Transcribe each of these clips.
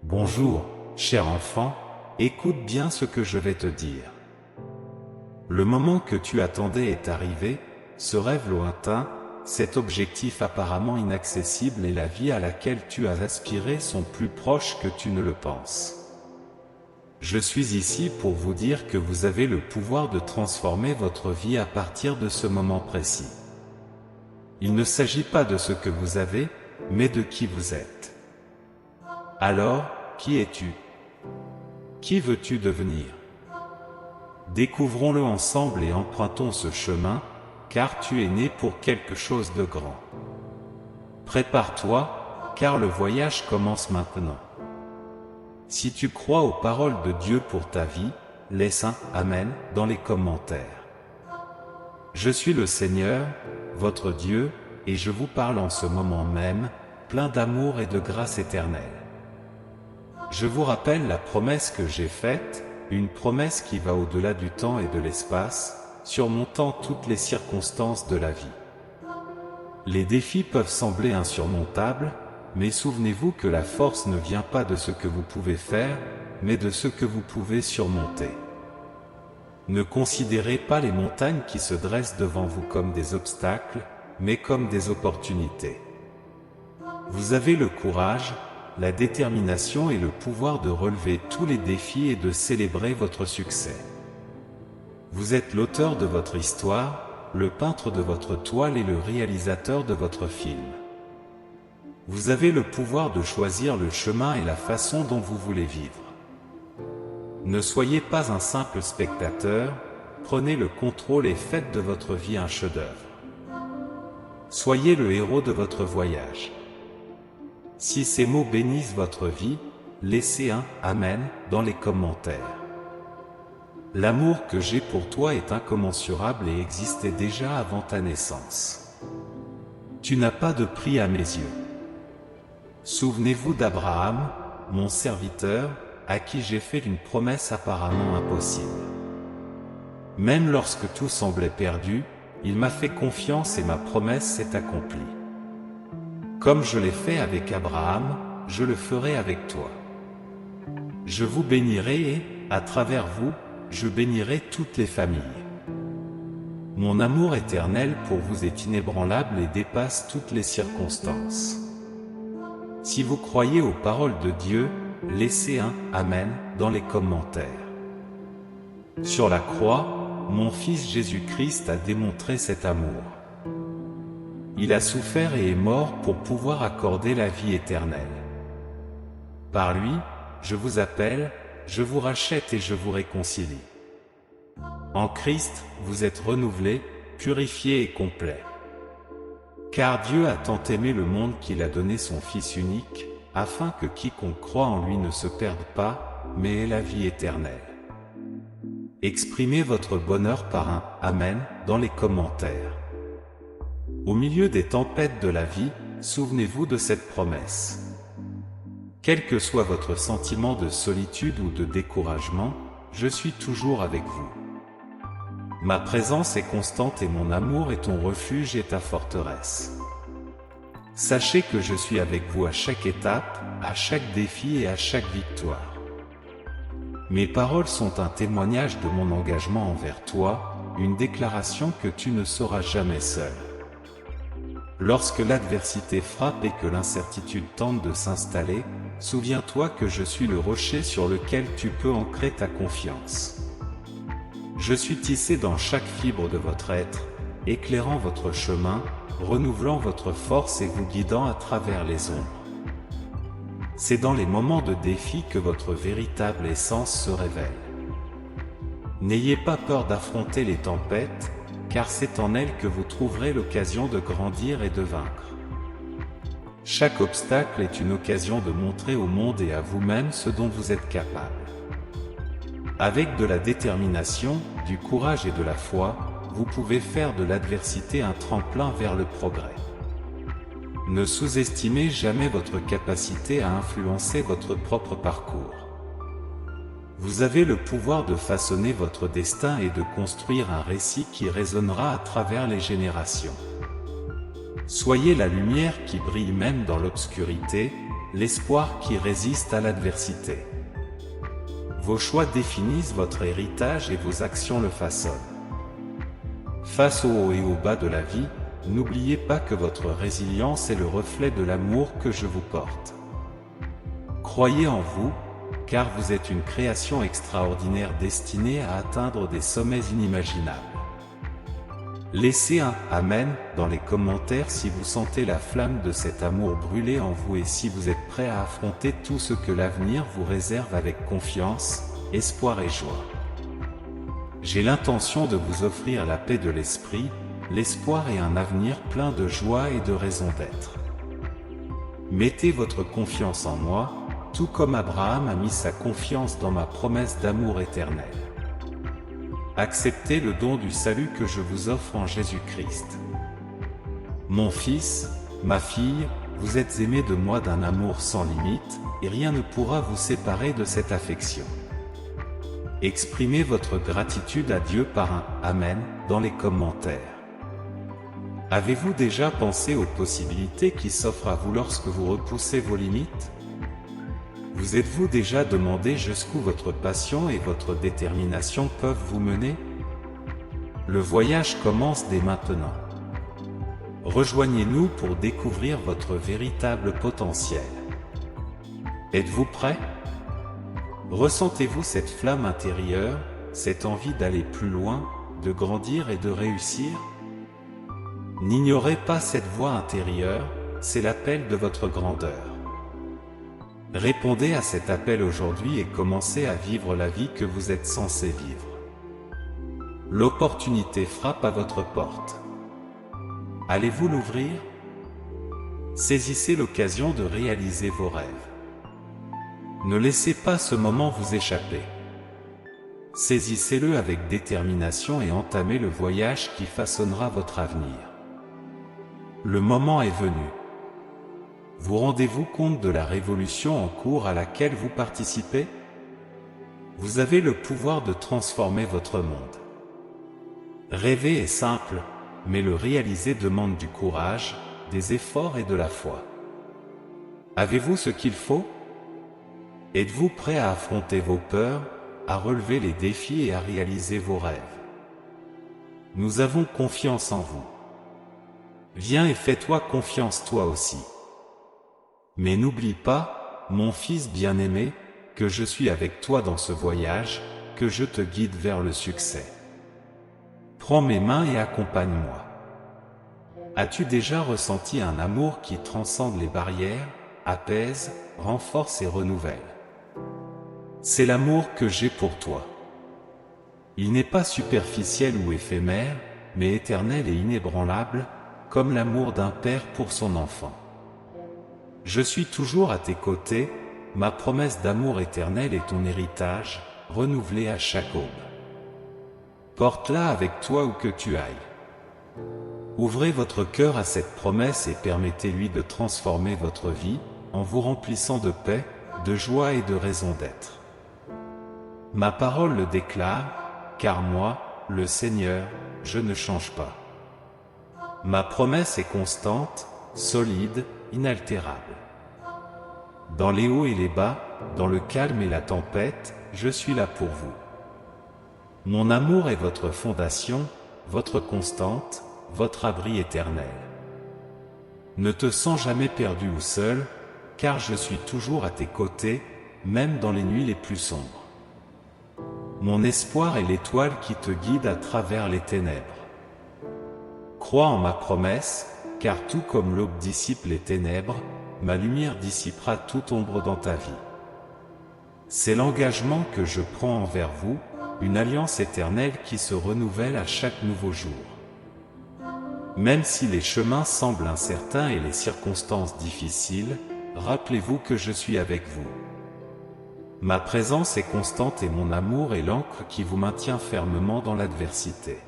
Bonjour, cher enfant, écoute bien ce que je vais te dire. Le moment que tu attendais est arrivé, ce rêve lointain, cet objectif apparemment inaccessible et la vie à laquelle tu as aspiré sont plus proches que tu ne le penses. Je suis ici pour vous dire que vous avez le pouvoir de transformer votre vie à partir de ce moment précis. Il ne s'agit pas de ce que vous avez, mais de qui vous êtes. Alors, qui es-tu? Qui veux-tu devenir? Découvrons-le ensemble et empruntons ce chemin, car tu es né pour quelque chose de grand. Prépare-toi, car le voyage commence maintenant. Si tu crois aux paroles de Dieu pour ta vie, laisse un « Amen » dans les commentaires. Je suis le Seigneur, votre Dieu, et je vous parle en ce moment même, plein d'amour et de grâce éternelle. Je vous rappelle la promesse que j'ai faite, une promesse qui va au-delà du temps et de l'espace, surmontant toutes les circonstances de la vie. Les défis peuvent sembler insurmontables, mais souvenez-vous que la force ne vient pas de ce que vous pouvez faire, mais de ce que vous pouvez surmonter. Ne considérez pas les montagnes qui se dressent devant vous comme des obstacles, mais comme des opportunités. Vous avez le courage, la détermination et le pouvoir de relever tous les défis et de célébrer votre succès. Vous êtes l'auteur de votre histoire, le peintre de votre toile et le réalisateur de votre film. Vous avez le pouvoir de choisir le chemin et la façon dont vous voulez vivre. Ne soyez pas un simple spectateur, prenez le contrôle et faites de votre vie un chef-d'œuvre. Soyez le héros de votre voyage. Si ces mots bénissent votre vie, laissez un « Amen » dans les commentaires. L'amour que j'ai pour toi est incommensurable et existait déjà avant ta naissance. Tu n'as pas de prix à mes yeux. Souvenez-vous d'Abraham, mon serviteur, à qui j'ai fait une promesse apparemment impossible. Même lorsque tout semblait perdu, il m'a fait confiance et ma promesse s'est accomplie. Comme je l'ai fait avec Abraham, je le ferai avec toi. Je vous bénirai et, à travers vous, je bénirai toutes les familles. Mon amour éternel pour vous est inébranlable et dépasse toutes les circonstances. Si vous croyez aux paroles de Dieu, laissez un « Amen » dans les commentaires. Sur la croix, mon Fils Jésus-Christ a démontré cet amour. Il a souffert et est mort pour pouvoir accorder la vie éternelle. Par lui, je vous appelle, je vous rachète et je vous réconcilie. En Christ, vous êtes renouvelés, purifiés et complets. Car Dieu a tant aimé le monde qu'il a donné son Fils unique, afin que quiconque croit en lui ne se perde pas, mais ait la vie éternelle. Exprimez votre bonheur par un « Amen » dans les commentaires. Au milieu des tempêtes de la vie, souvenez-vous de cette promesse. Quel que soit votre sentiment de solitude ou de découragement, je suis toujours avec vous. Ma présence est constante et mon amour est ton refuge et ta forteresse. Sachez que je suis avec vous à chaque étape, à chaque défi et à chaque victoire. Mes paroles sont un témoignage de mon engagement envers toi, une déclaration que tu ne seras jamais seul. Lorsque l'adversité frappe et que l'incertitude tente de s'installer, souviens-toi que je suis le rocher sur lequel tu peux ancrer ta confiance. Je suis tissé dans chaque fibre de votre être, éclairant votre chemin, renouvelant votre force et vous guidant à travers les ombres. C'est dans les moments de défi que votre véritable essence se révèle. N'ayez pas peur d'affronter les tempêtes, car c'est en elles que vous trouverez l'occasion de grandir et de vaincre. Chaque obstacle est une occasion de montrer au monde et à vous-même ce dont vous êtes capable. Avec de la détermination, du courage et de la foi, vous pouvez faire de l'adversité un tremplin vers le progrès. Ne sous-estimez jamais votre capacité à influencer votre propre parcours. Vous avez le pouvoir de façonner votre destin et de construire un récit qui résonnera à travers les générations. Soyez la lumière qui brille même dans l'obscurité, l'espoir qui résiste à l'adversité. Vos choix définissent votre héritage et vos actions le façonnent. Face au haut et au bas de la vie, n'oubliez pas que votre résilience est le reflet de l'amour que je vous porte. Croyez en vous, car vous êtes une création extraordinaire destinée à atteindre des sommets inimaginables. Laissez un « Amen » dans les commentaires si vous sentez la flamme de cet amour brûler en vous et si vous êtes prêt à affronter tout ce que l'avenir vous réserve avec confiance, espoir et joie. J'ai l'intention de vous offrir la paix de l'esprit, l'espoir et un avenir plein de joie et de raison d'être. Mettez votre confiance en moi, tout comme Abraham a mis sa confiance dans ma promesse d'amour éternel. Acceptez le don du salut que je vous offre en Jésus-Christ. Mon fils, ma fille, vous êtes aimés de moi d'un amour sans limite, et rien ne pourra vous séparer de cette affection. Exprimez votre gratitude à Dieu par un « Amen » dans les commentaires. Avez-vous déjà pensé aux possibilités qui s'offrent à vous lorsque vous repoussez vos limites? Vous êtes-vous déjà demandé jusqu'où votre passion et votre détermination peuvent vous mener? Le voyage commence dès maintenant. Rejoignez-nous pour découvrir votre véritable potentiel. Êtes-vous prêt? Ressentez-vous cette flamme intérieure, cette envie d'aller plus loin, de grandir et de réussir? N'ignorez pas cette voix intérieure, c'est l'appel de votre grandeur. Répondez à cet appel aujourd'hui et commencez à vivre la vie que vous êtes censé vivre. L'opportunité frappe à votre porte. Allez-vous l'ouvrir? Saisissez l'occasion de réaliser vos rêves. Ne laissez pas ce moment vous échapper. Saisissez-le avec détermination et entamez le voyage qui façonnera votre avenir. Le moment est venu. Vous rendez-vous compte de la révolution en cours à laquelle vous participez? Vous avez le pouvoir de transformer votre monde. Rêver est simple, mais le réaliser demande du courage, des efforts et de la foi. Avez-vous ce qu'il faut? Êtes-vous prêt à affronter vos peurs, à relever les défis et à réaliser vos rêves? Nous avons confiance en vous. Viens et fais-toi confiance toi aussi. Mais n'oublie pas, mon fils bien-aimé, que je suis avec toi dans ce voyage, que je te guide vers le succès. Prends mes mains et accompagne-moi. As-tu déjà ressenti un amour qui transcende les barrières, apaise, renforce et renouvelle? C'est l'amour que j'ai pour toi. Il n'est pas superficiel ou éphémère, mais éternel et inébranlable, comme l'amour d'un père pour son enfant. Je suis toujours à tes côtés, ma promesse d'amour éternel est ton héritage, renouvelé à chaque aube. Porte-la avec toi où que tu ailles. Ouvrez votre cœur à cette promesse et permettez-lui de transformer votre vie, en vous remplissant de paix, de joie et de raison d'être. Ma parole le déclare, car moi, le Seigneur, je ne change pas. Ma promesse est constante, solide, inaltérable. Dans les hauts et les bas, dans le calme et la tempête, je suis là pour vous. Mon amour est votre fondation, votre constante, votre abri éternel. Ne te sens jamais perdu ou seul, car je suis toujours à tes côtés, même dans les nuits les plus sombres. Mon espoir est l'étoile qui te guide à travers les ténèbres. Crois en ma promesse, car tout comme l'aube dissipe les ténèbres, ma lumière dissipera toute ombre dans ta vie. C'est l'engagement que je prends envers vous, une alliance éternelle qui se renouvelle à chaque nouveau jour. Même si les chemins semblent incertains et les circonstances difficiles, rappelez-vous que je suis avec vous. Ma présence est constante et mon amour est l'ancre qui vous maintient fermement dans l'adversité.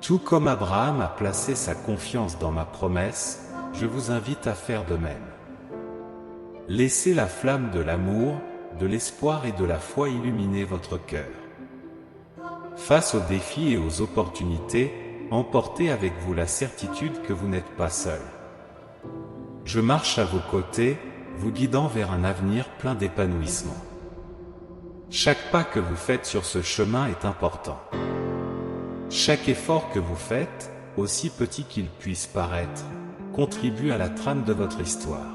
Tout comme Abraham a placé sa confiance dans ma promesse, je vous invite à faire de même. Laissez la flamme de l'amour, de l'espoir et de la foi illuminer votre cœur. Face aux défis et aux opportunités, emportez avec vous la certitude que vous n'êtes pas seul. Je marche à vos côtés, vous guidant vers un avenir plein d'épanouissement. Chaque pas que vous faites sur ce chemin est important. Chaque effort que vous faites, aussi petit qu'il puisse paraître, contribue à la trame de votre histoire.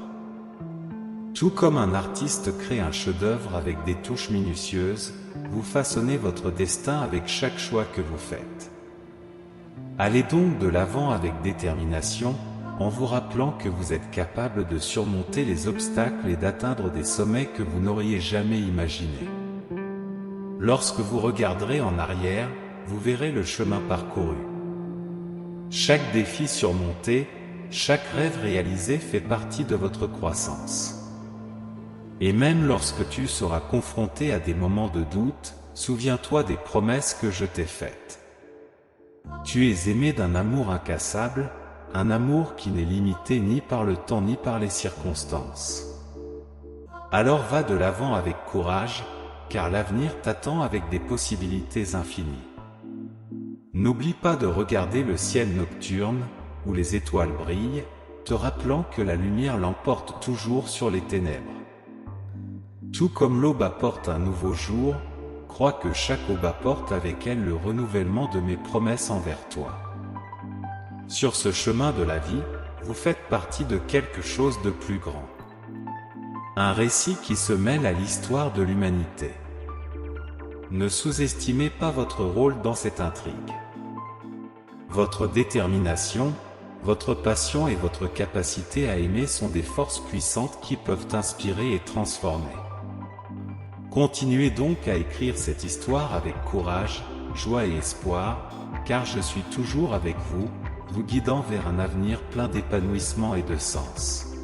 Tout comme un artiste crée un chef-d'œuvre avec des touches minutieuses, vous façonnez votre destin avec chaque choix que vous faites. Allez donc de l'avant avec détermination, en vous rappelant que vous êtes capable de surmonter les obstacles et d'atteindre des sommets que vous n'auriez jamais imaginés. Lorsque vous regarderez en arrière, vous verrez le chemin parcouru. Chaque défi surmonté, chaque rêve réalisé fait partie de votre croissance. Et même lorsque tu seras confronté à des moments de doute, souviens-toi des promesses que je t'ai faites. Tu es aimé d'un amour incassable, un amour qui n'est limité ni par le temps ni par les circonstances. Alors va de l'avant avec courage, car l'avenir t'attend avec des possibilités infinies. N'oublie pas de regarder le ciel nocturne, où les étoiles brillent, te rappelant que la lumière l'emporte toujours sur les ténèbres. Tout comme l'aube apporte un nouveau jour, crois que chaque aube apporte avec elle le renouvellement de mes promesses envers toi. Sur ce chemin de la vie, vous faites partie de quelque chose de plus grand. Un récit qui se mêle à l'histoire de l'humanité. Ne sous-estimez pas votre rôle dans cette intrigue. Votre détermination, votre passion et votre capacité à aimer sont des forces puissantes qui peuvent inspirer et transformer. Continuez donc à écrire cette histoire avec courage, joie et espoir, car je suis toujours avec vous, vous guidant vers un avenir plein d'épanouissement et de sens.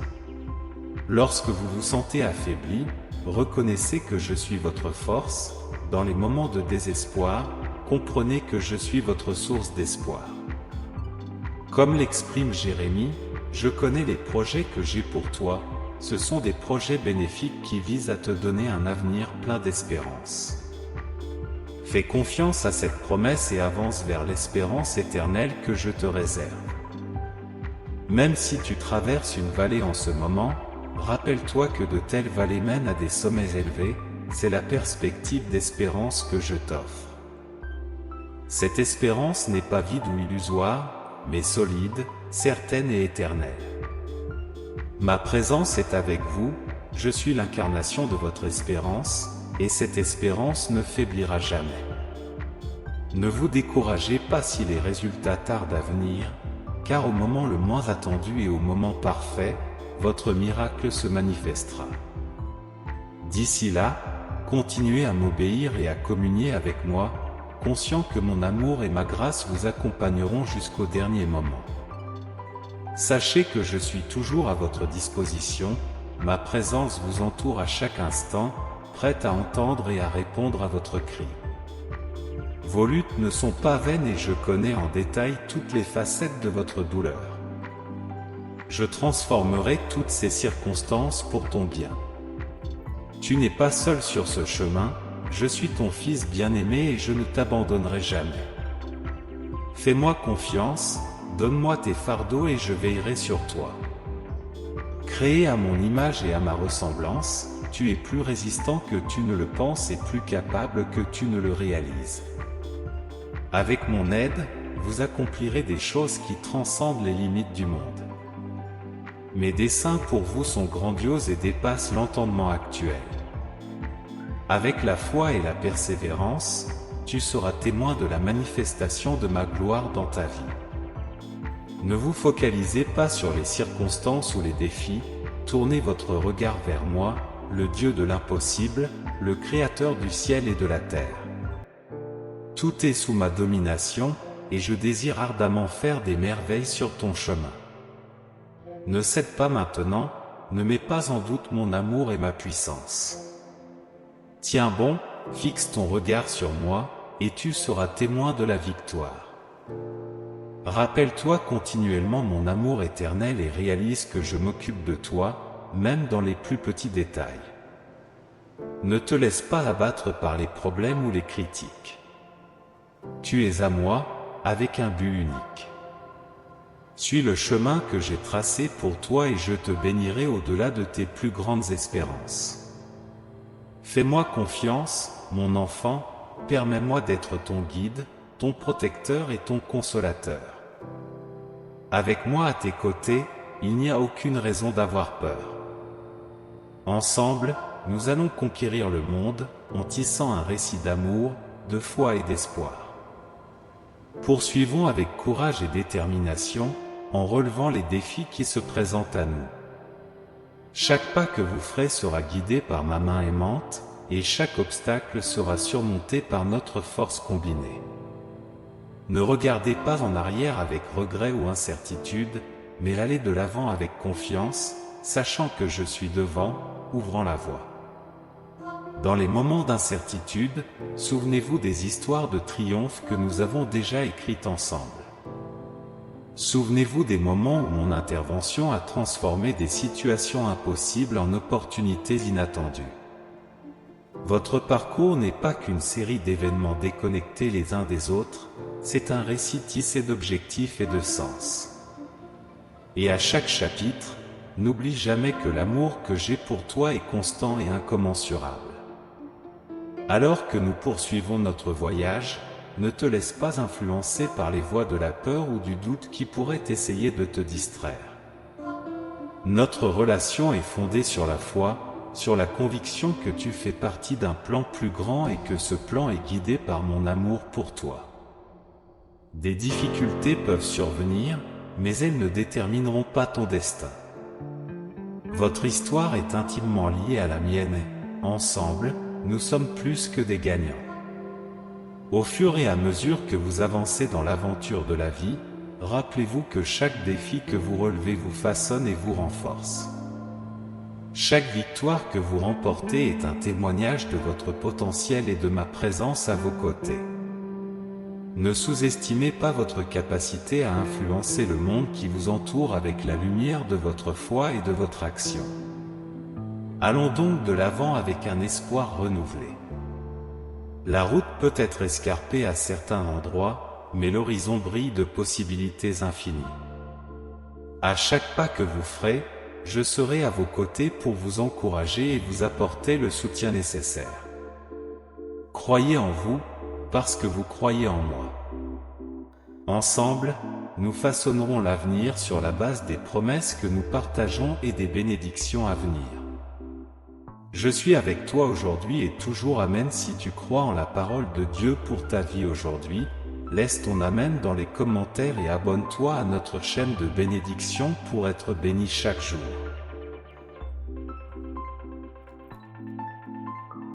Lorsque vous vous sentez affaibli, reconnaissez que je suis votre force. Dans les moments de désespoir, comprenez que je suis votre source d'espoir. Comme l'exprime Jérémie, je connais les projets que j'ai pour toi. Ce sont des projets bénéfiques qui visent à te donner un avenir plein d'espérance. Fais confiance à cette promesse et avance vers l'espérance éternelle que je te réserve. Même si tu traverses une vallée en ce moment, rappelle-toi que de telles vallées mènent à des sommets élevés, c'est la perspective d'espérance que je t'offre. Cette espérance n'est pas vide ou illusoire, mais solide, certaine et éternelle. Ma présence est avec vous, je suis l'incarnation de votre espérance, et cette espérance ne faiblira jamais. Ne vous découragez pas si les résultats tardent à venir, car au moment le moins attendu et au moment parfait, votre miracle se manifestera. D'ici là, continuez à m'obéir et à communier avec moi, conscient que mon amour et ma grâce vous accompagneront jusqu'au dernier moment. Sachez que je suis toujours à votre disposition, ma présence vous entoure à chaque instant, prête à entendre et à répondre à votre cri. Vos luttes ne sont pas vaines et je connais en détail toutes les facettes de votre douleur. Je transformerai toutes ces circonstances pour ton bien. Tu n'es pas seul sur ce chemin, je suis ton fils bien-aimé et je ne t'abandonnerai jamais. Fais-moi confiance, donne-moi tes fardeaux et je veillerai sur toi. Créé à mon image et à ma ressemblance, tu es plus résistant que tu ne le penses et plus capable que tu ne le réalises. Avec mon aide, vous accomplirez des choses qui transcendent les limites du monde. Mes desseins pour vous sont grandioses et dépassent l'entendement actuel. Avec la foi et la persévérance, tu seras témoin de la manifestation de ma gloire dans ta vie. Ne vous focalisez pas sur les circonstances ou les défis, tournez votre regard vers moi, le Dieu de l'impossible, le Créateur du ciel et de la terre. Tout est sous ma domination, et je désire ardemment faire des merveilles sur ton chemin. Ne cède pas maintenant, ne mets pas en doute mon amour et ma puissance. Tiens bon, fixe ton regard sur moi, et tu seras témoin de la victoire. Rappelle-toi continuellement mon amour éternel et réalise que je m'occupe de toi, même dans les plus petits détails. Ne te laisse pas abattre par les problèmes ou les critiques. Tu es à moi, avec un but unique. Suis le chemin que j'ai tracé pour toi et je te bénirai au-delà de tes plus grandes espérances. Fais-moi confiance, mon enfant, permets-moi d'être ton guide, ton protecteur et ton consolateur. Avec moi à tes côtés, il n'y a aucune raison d'avoir peur. Ensemble, nous allons conquérir le monde, en tissant un récit d'amour, de foi et d'espoir. Poursuivons avec courage et détermination, en relevant les défis qui se présentent à nous. Chaque pas que vous ferez sera guidé par ma main aimante, et chaque obstacle sera surmonté par notre force combinée. Ne regardez pas en arrière avec regret ou incertitude, mais allez de l'avant avec confiance, sachant que je suis devant, ouvrant la voie. Dans les moments d'incertitude, souvenez-vous des histoires de triomphe que nous avons déjà écrites ensemble. Souvenez-vous des moments où mon intervention a transformé des situations impossibles en opportunités inattendues. Votre parcours n'est pas qu'une série d'événements déconnectés les uns des autres, c'est un récit tissé d'objectifs et de sens. Et à chaque chapitre, n'oublie jamais que l'amour que j'ai pour toi est constant et incommensurable. Alors que nous poursuivons notre voyage, ne te laisse pas influencer par les voix de la peur ou du doute qui pourraient essayer de te distraire. Notre relation est fondée sur la foi, sur la conviction que tu fais partie d'un plan plus grand et que ce plan est guidé par mon amour pour toi. Des difficultés peuvent survenir, mais elles ne détermineront pas ton destin. Votre histoire est intimement liée à la mienne et, ensemble, nous sommes plus que des gagnants. Au fur et à mesure que vous avancez dans l'aventure de la vie, rappelez-vous que chaque défi que vous relevez vous façonne et vous renforce. Chaque victoire que vous remportez est un témoignage de votre potentiel et de ma présence à vos côtés. Ne sous-estimez pas votre capacité à influencer le monde qui vous entoure avec la lumière de votre foi et de votre action. Allons donc de l'avant avec un espoir renouvelé. La route peut être escarpée à certains endroits, mais l'horizon brille de possibilités infinies. À chaque pas que vous ferez, je serai à vos côtés pour vous encourager et vous apporter le soutien nécessaire. Croyez en vous, parce que vous croyez en moi. Ensemble, nous façonnerons l'avenir sur la base des promesses que nous partageons et des bénédictions à venir. Je suis avec toi aujourd'hui et toujours amen. Si tu crois en la parole de Dieu pour ta vie aujourd'hui, laisse ton amen dans les commentaires et abonne-toi à notre chaîne de bénédiction pour être béni chaque jour.